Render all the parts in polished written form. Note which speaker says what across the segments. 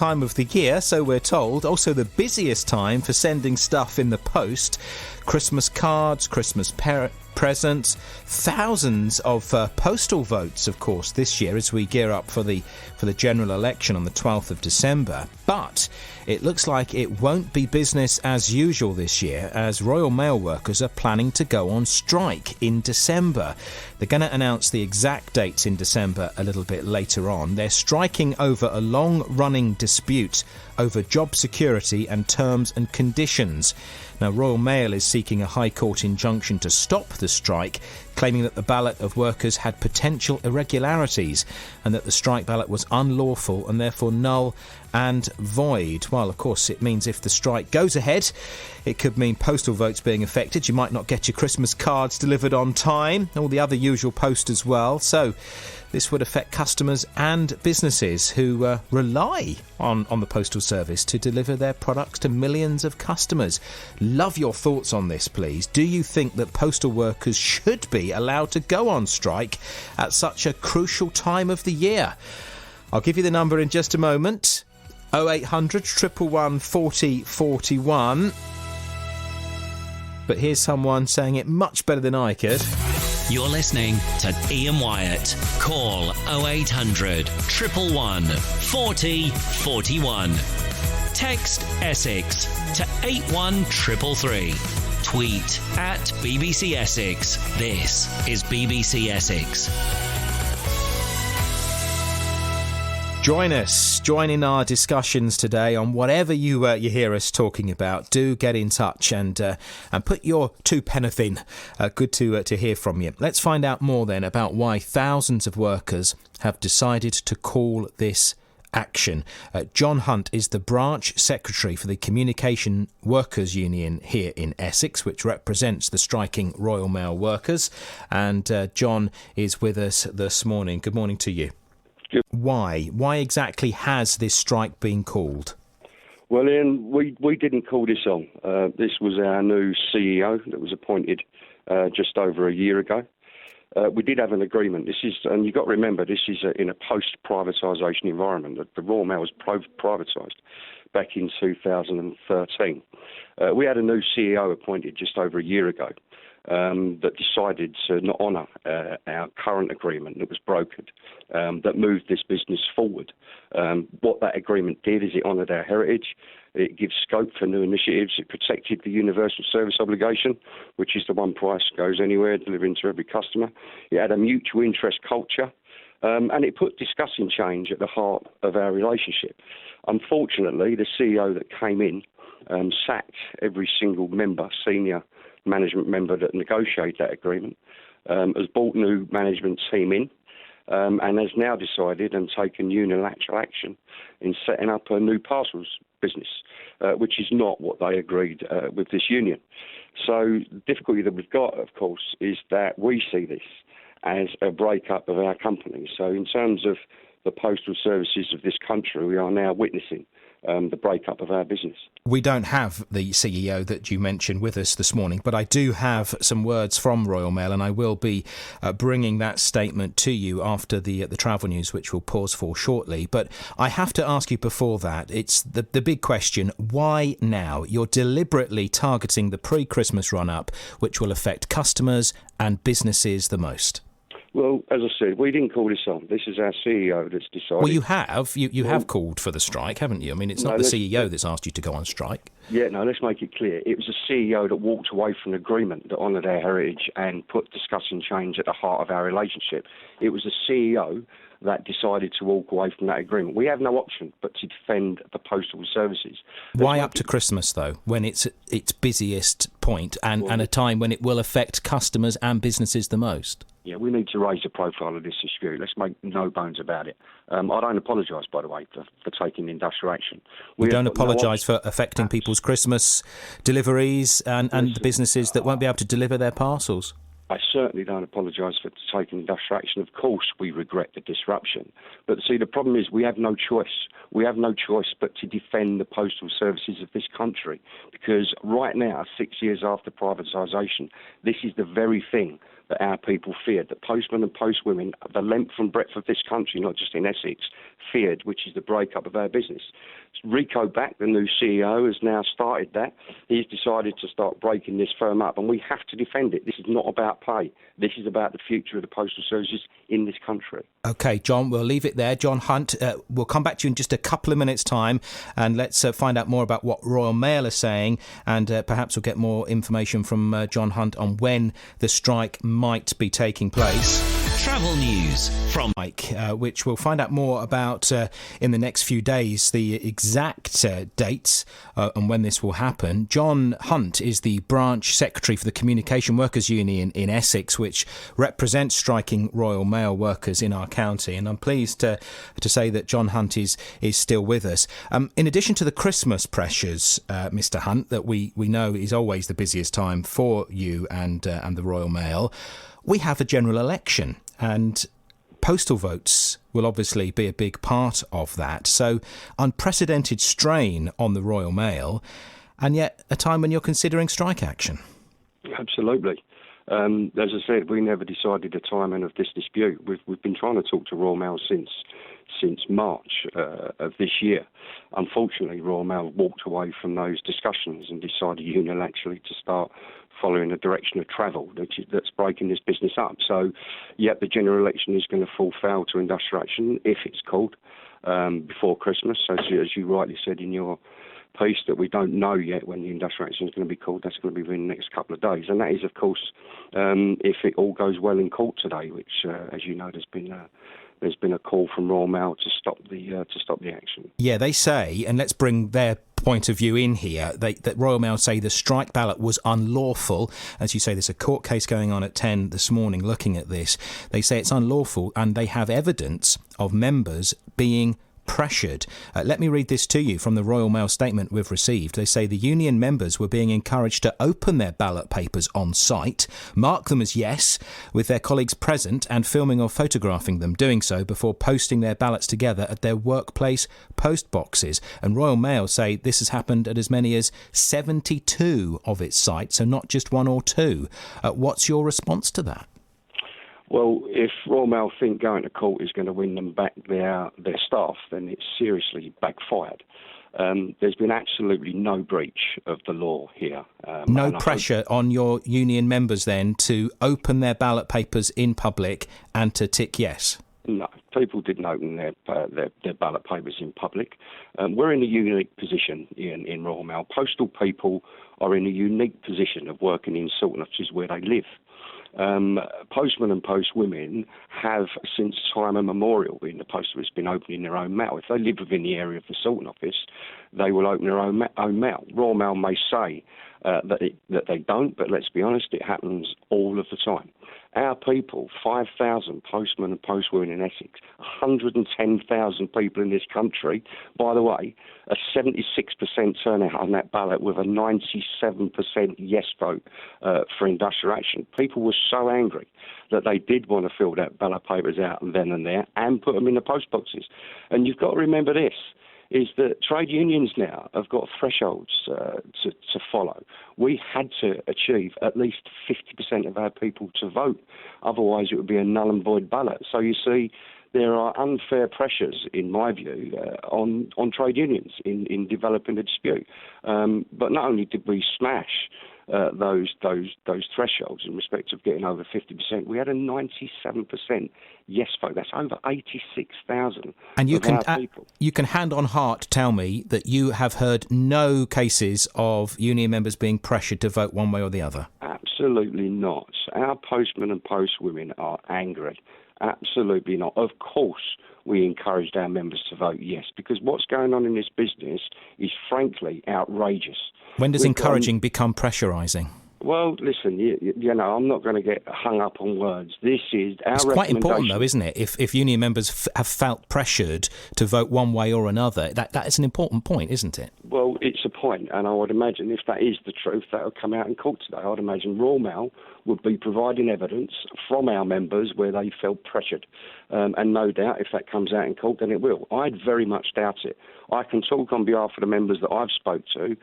Speaker 1: Time of the year, so we're told. Also the busiest time for sending stuff in the post. Christmas cards, Christmas presents, thousands of postal votes, of course, this year as we gear up for the general election on the 12th of December. But it looks like it won't be business as usual this year, as Royal Mail workers are planning to go on strike in December. They're going to announce the exact dates in December a little bit later on. They're striking over a long-running dispute over job security and terms and conditions. Now, Royal Mail is seeking a High Court injunction to stop the strike, claiming that the ballot of workers had potential irregularities and that the strike ballot was unlawful and therefore null and void. Well, of course, it means if the strike goes ahead, it could mean postal votes being affected. You might not get your Christmas cards delivered on time, all the other usual post as well. So this would affect customers and businesses who rely on the postal service to deliver their products to millions of customers. Love your thoughts on this, please. Do you think that postal workers should be allowed to go on strike at such a crucial time of the year? I'll give you the number in just a moment. 0800 111 40 41. But here's someone saying it much better than I could.
Speaker 2: You're listening to Ian Wyatt. Call 0800 111 40 41. Text Essex to 81333. Tweet at BBC Essex. This is BBC Essex.
Speaker 1: Join in our discussions today on whatever you hear us talking about. Do get in touch and put your two penneth in. Good to hear from you. Let's find out more then about why thousands of workers have decided to call this action. John Hunt is the branch secretary for the Communication Workers Union here in Essex, which represents the striking Royal Mail workers. And John is with us this morning. Good morning to you. Why? Why exactly has this strike been called?
Speaker 3: Well, Ian, we didn't call this on. This was our new CEO that was appointed just over a year ago. We did have an agreement. And you've got to remember, this is in a post-privatisation environment. The Royal Mail was privatised back in 2013. We had a new CEO appointed just over a year ago. That decided to not honour our current agreement that was brokered, that moved this business forward. What that agreement did is it honoured our heritage, it gives scope for new initiatives, it protected the universal service obligation, which is the one price goes anywhere, delivering to every customer. It had a mutual interest culture, and it put discussing change at the heart of our relationship. Unfortunately, the CEO that came in sacked every single senior management member that negotiated that agreement, has brought new management team in, and has now decided and taken unilateral action in setting up a new parcels business, which is not what they agreed with this union. So the difficulty that we've got, of course, is that we see this as a breakup of our company. So in terms of the postal services of this country, we are now witnessing the breakup of our business.
Speaker 1: We don't have the CEO that you mentioned with us this morning, but I do have some words from Royal Mail, and I will be bringing that statement to you after the travel news, which we'll pause for shortly. But I have to ask you before that, it's the big question, why now? You're deliberately targeting the pre-Christmas run-up, which will affect customers and businesses the most.
Speaker 3: Well, as I said, we didn't call this on. This is our CEO that's decided.
Speaker 1: Well, you have. You have called for the strike, haven't you? I mean, it's not the CEO that's asked you to go on strike.
Speaker 3: Yeah, no, let's make it clear. It was a CEO that walked away from an agreement that honoured our heritage and put discussing change at the heart of our relationship. It was a CEO that decided to walk away from that agreement. We have no option but to defend the postal services.
Speaker 1: Why up to Christmas, though, when it's its busiest point and a time when it will affect customers and businesses the most?
Speaker 3: Yeah, we need to raise the profile of this issue. Let's make no bones about it. I don't apologise, by the way, for taking industrial action.
Speaker 1: We don't apologise for affecting people's Christmas deliveries and the businesses that won't be able to deliver their parcels.
Speaker 3: I certainly don't apologise for taking industrial action. Of course, we regret the disruption. But see, the problem is we have no choice. We have no choice but to defend the postal services of this country. Because right now, 6 years after privatisation, this is the very thing that our people feared, that postmen and postwomen, the length and breadth of this country, not just in Essex, feared, which is the breakup of our business. Rico Back, the new CEO, has now started that. He's decided to start breaking this firm up, and we have to defend it. This is not about pay. This is about the future of the postal services in this country.
Speaker 1: OK, John, we'll leave it there. John Hunt, we'll come back to you in just a couple of minutes' time, and let's find out more about what Royal Mail are saying, and perhaps we'll get more information from John Hunt on when the strike might be taking place.
Speaker 2: Travel news from
Speaker 1: Mike, which we'll find out more about in the next few days, the exact dates and when this will happen. John Hunt is the branch secretary for the Communication Workers Union in Essex, which represents striking Royal Mail workers in our county. And I'm pleased to say that John Hunt is still with us. In addition to the Christmas pressures, Mr. Hunt, that we know is always the busiest time for you and the Royal Mail, we have a general election, and postal votes will obviously be a big part of that. So unprecedented strain on the Royal Mail, and yet a time when you're considering strike action.
Speaker 3: Absolutely. As I said, we never decided the timing of this dispute. We've been trying to talk to Royal Mail since March of this year. Unfortunately, Royal Mail walked away from those discussions and decided unilaterally to start following a direction of travel that's breaking this business up. So, the general election is going to fall foul to industrial action if it's called before Christmas. So, as you rightly said in your piece, that we don't know yet when the industrial action is going to be called. That's going to be within the next couple of days, and that is, of course, if it all goes well in court today, which, as you know, there's been a call from Royal Mail to stop the action.
Speaker 1: Yeah, they say, and let's bring their point of view in here, that Royal Mail say the strike ballot was unlawful. As you say, there's a court case going on at 10 this morning looking at this. They say it's unlawful, and they have evidence of members being pressured. Let me read this to you from the Royal Mail statement we've received. They say the union members were being encouraged to open their ballot papers on site, mark them as yes, with their colleagues present and filming or photographing them, doing so before posting their ballots together at their workplace post boxes. And Royal Mail say this has happened at as many as 72 of its sites, so not just one or two. What's your response to that?
Speaker 3: Well, if Royal Mail think going to court is going to win them back their staff, then it's seriously backfired. There's been absolutely no breach of the law here.
Speaker 1: No pressure on your union members then to open their ballot papers in public and to tick yes?
Speaker 3: No, people didn't open their ballot papers in public. We're in a unique position in Royal Mail. Postal people are in a unique position of working in Salton, which is where they live. Postmen and postwomen have, since time immemorial in the post office, been opening their own mail. If they live within the area of the Salton office, they will open their own mail. Royal Mail may say that they don't, but let's be honest, it happens all of the time. Our people, 5,000 postmen and postwomen in Essex, 110,000 people in this country, by the way, a 76% turnout on that ballot with a 97% yes vote for industrial action. People were so angry that they did want to fill that ballot papers out then and there and put them in the post boxes. And you've got to remember this, is that trade unions now have got thresholds to follow. We had to achieve at least 50% of our people to vote. Otherwise, it would be a null and void ballot. So you see, there are unfair pressures, in my view, on trade unions in developing a dispute. But not only did we smash those thresholds in respect of getting over 50%, we had a 97% yes vote. That's over 86,000
Speaker 1: and you can
Speaker 3: people.
Speaker 1: You can hand on heart tell me that you have heard no cases of union members being pressured to vote one way or the other.
Speaker 3: Absolutely not. Our postmen and postwomen are angry. Absolutely not. Of course, we encouraged our members to vote yes, because what's going on in this business is frankly outrageous.
Speaker 1: When does encouraging become pressurising?
Speaker 3: Well, listen, you know, I'm not going to get hung up on words. This is our
Speaker 1: It's quite important, though, isn't it? If union members have felt pressured to vote one way or another, that is an important point, isn't it?
Speaker 3: Well, it's a point, and I would imagine if that is the truth, that will come out in court today. I'd imagine Royal Mail would be providing evidence from our members where they felt pressured. And no doubt, if that comes out in court, then it will. I'd very much doubt it. I can talk on behalf of the members that I've spoke to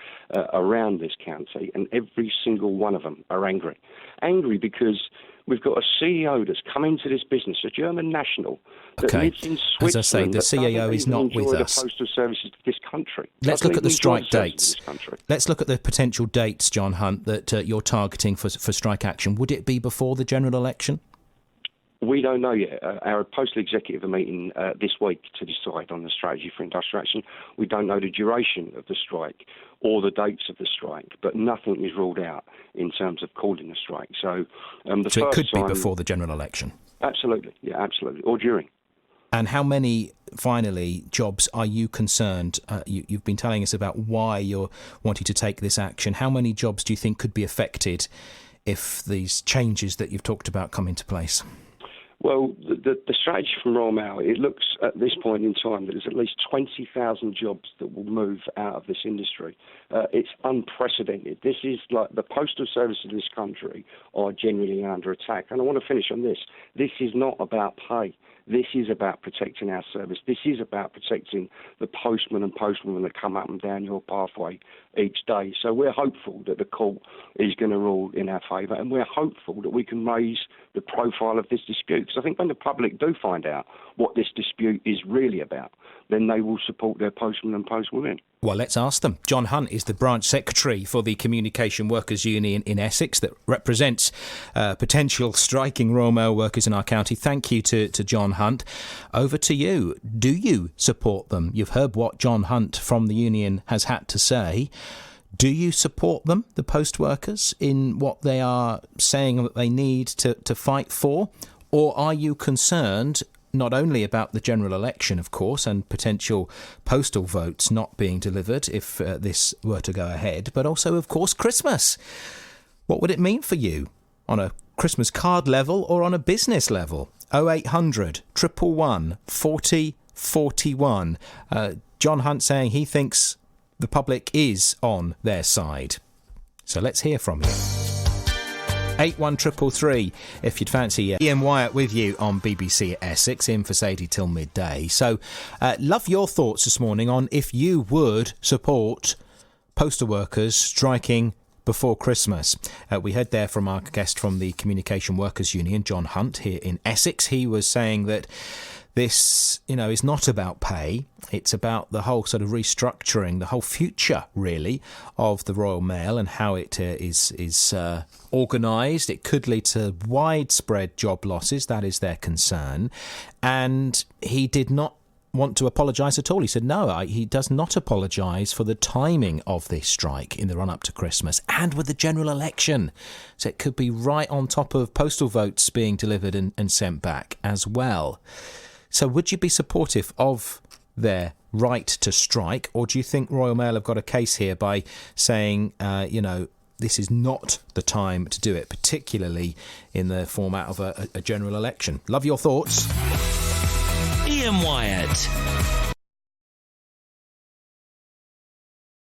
Speaker 3: around this county, and every single one of them are angry. Angry because We've got a CEO that's come into this business, a German national, that lives in Switzerland.
Speaker 1: As I say, the CEO is not with us.
Speaker 3: The postal services of this country.
Speaker 1: Let's look at the strike dates. Let's look at the potential dates, John Hunt, that you're targeting for strike action. Would it be before the general election?
Speaker 3: We don't know yet. Our postal executive are meeting this week to decide on the strategy for industrial action. We don't know the duration of the strike or the dates of the strike, but nothing is ruled out in terms of calling the strike. So
Speaker 1: it could be before the general election?
Speaker 3: Absolutely, yeah, absolutely, or during.
Speaker 1: And how many, finally, jobs are you concerned? You've been telling us about why you're wanting to take this action. How many jobs do you think could be affected if these changes that you've talked about come into place?
Speaker 3: Well, the strategy from Royal Mail, it looks at this point in time that there's at least 20,000 jobs that will move out of this industry. It's unprecedented. This is like the postal services of this country are genuinely under attack. And I want to finish on this. This is not about pay. This is about protecting our service. This is about protecting the postmen and postwomen that come up and down your pathway each day. So we're hopeful that the court is going to rule in our favour, and we're hopeful that we can raise the profile of this dispute. Because I think when the public do find out what this dispute is really about, then they will support their postmen and postwomen.
Speaker 1: Well, let's ask them. John Hunt is the branch secretary for the Communication Workers Union in Essex that represents potential striking Royal Mail workers in our county. Thank you to John Hunt. Over to you. Do you support them? You've heard what John Hunt from the union has had to say. Do you support them, the post workers, in what they are saying that they need to fight for? Or are you concerned not only about the general election, of course, and potential postal votes not being delivered if this were to go ahead, but also, of course, Christmas? What would it mean for you on a Christmas card level or on a business level? 0800 111 40 41. John Hunt saying he thinks the public is on their side. So let's hear from you. 81333 if you'd fancy. Ian Wyatt with you on BBC Essex, in for Sadie till midday. So love your thoughts this morning on if you would support postal workers striking before Christmas. We heard there from our guest from the Communication Workers Union, John Hunt, here in Essex. He was saying that this, is not about pay. It's about the whole sort of restructuring, the whole future, really, of the Royal Mail and how it is organised. It could lead to widespread job losses. That is their concern. And he did not want to apologise at all. He said no, he does not apologise for the timing of this strike in the run-up to Christmas and with the general election. So it could be right on top of postal votes being delivered and sent back as well. So would you be supportive of their right to strike, or do you think Royal Mail have got a case here by saying, this is not the time to do it, particularly in the format of a general election? Love your thoughts.
Speaker 2: Ian Wyatt.